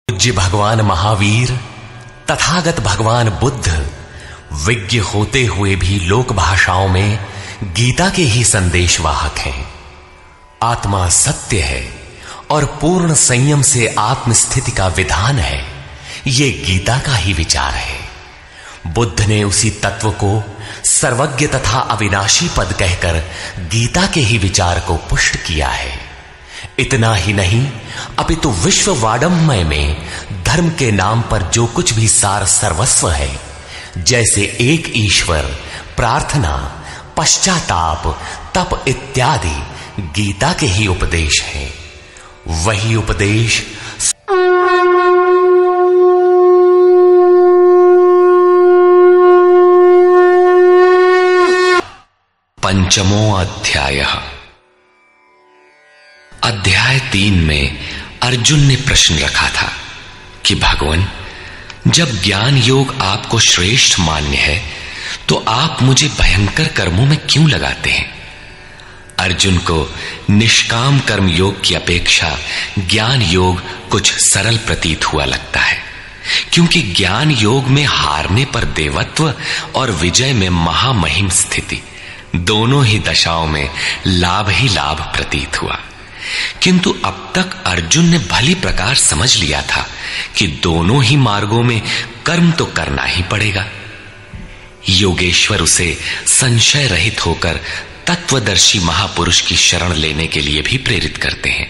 पूज्य भगवान महावीर तथागत भगवान बुद्ध विज्ञ होते हुए भी लोक भाषाओं में गीता के ही संदेशवाहक हैं। आत्मा सत्य है और पूर्ण संयम से आत्मस्थिति का विधान है, ये गीता का ही विचार है। बुद्ध ने उसी तत्व को सर्वज्ञ तथा अविनाशी पद कहकर गीता के ही विचार को पुष्ट किया है। इतना ही नहीं, अपितु विश्व वाडम्मय में धर्म के नाम पर जो कुछ भी सार सर्वस्व है, जैसे एक ईश्वर, प्रार्थना, पश्चाताप, तप इत्यादि गीता के ही उपदेश हैं। वही उपदेश पंचमो अध्याय। अध्याय 3 में अर्जुन ने प्रश्न रखा था कि भगवान, जब ज्ञान योग आपको श्रेष्ठ मान्य है तो आप मुझे भयंकर कर्मों में क्यों लगाते हैं? अर्जुन को निष्काम कर्म योग की अपेक्षा ज्ञान योग कुछ सरल प्रतीत हुआ लगता है, क्योंकि ज्ञान योग में हारने पर देवत्व और विजय में महामहिम स्थिति, दोनों ही दशाओं में लाभ ही लाभ प्रतीत हुआ। किंतु अब तक अर्जुन ने भली प्रकार समझ लिया था कि दोनों ही मार्गों में कर्म तो करना ही पड़ेगा। योगेश्वर उसे संशय रहित होकर तत्वदर्शी महापुरुष की शरण लेने के लिए भी प्रेरित करते हैं,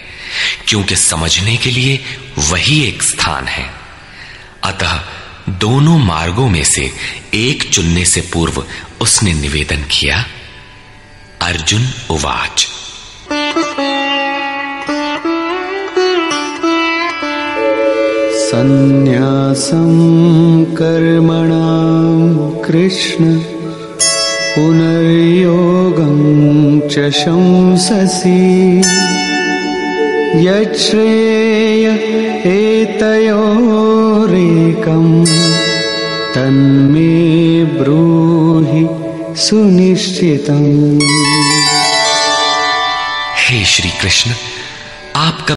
क्योंकि समझने के लिए वही एक स्थान है। अतः दोनों मार्गों में से एक चुनने से पूर्व उसने निवेदन किया। अर्जुन उवाच। संन्यासं कर्मणां कृष्ण पुनर्योगं च शंससि यच्छ्रेय एतयोरेकं तन्मे ब्रूहि सुनिश्चितम्। हे श्री कृष्ण, आपका